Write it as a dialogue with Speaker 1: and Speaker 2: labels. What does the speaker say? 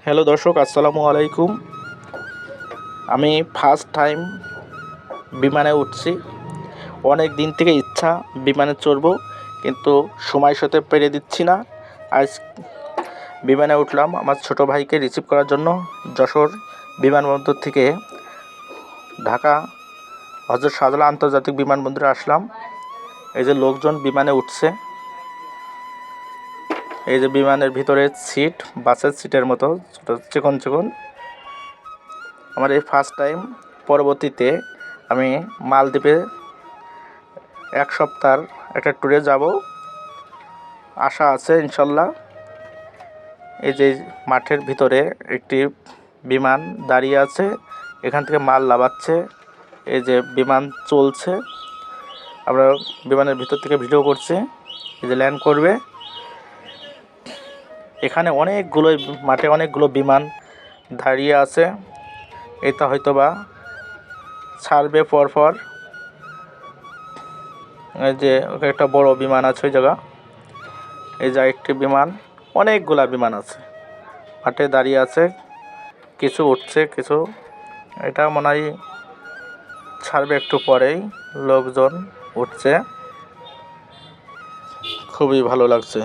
Speaker 1: Hello দর্শক, আসসালামু আলাইকুম। আমি ফার্স্ট টাইম বিমানে উঠছি। অনেক দিন থেকে ইচ্ছা বিমানে চড়বো, কিন্তু সময় সাথে পেরে দিচ্ছি না। আজ বিমানে উঠলাম আমার ছোট ভাইকে রিসিভ করার জন্য। যশোর বিমানবন্দর থেকে ঢাকা হযরত শাহজালাল আন্তর্জাতিক বিমানবন্দরে আসলাম। এই যে লোকজন বিমানে উঠছে, এই যে বিমানের ভিতরে সিট বাসের সিটের মতো চিকন চিকন। আমার এই ফার্স্ট টাইম। পরবর্তীতে আমি মালদ্বীপে এক সপ্তাহের একটা ট্যুরে যাব, আশা আছে ইনশাল্লাহ। এই যে মাঠের ভিতরে একটি বিমান দাঁড়িয়ে আছে, এখান থেকে মাল নামাচ্ছে। এই যে বিমান চলছে, আমরা বিমানের ভিতর থেকে ভিডিও করছি। এই যে ল্যান্ড করবে, এখানে মাঠে অনেকগুলো বিমান দাঁড়িয়ে আছে। এটা হয়তোবা ছাড়বে পরপর। এই যে একটা বড় বিমান আছে ওই জায়গা। এই যে একটি বিমান, অনেকগুলা বিমান আছে মাঠে দাঁড়িয়ে আছে, কিছু উঠছে কিছু। এটা মনে হয় ছাড়বে একটু পরেই। লোকজন উঠছে, খুবই ভালো লাগছে।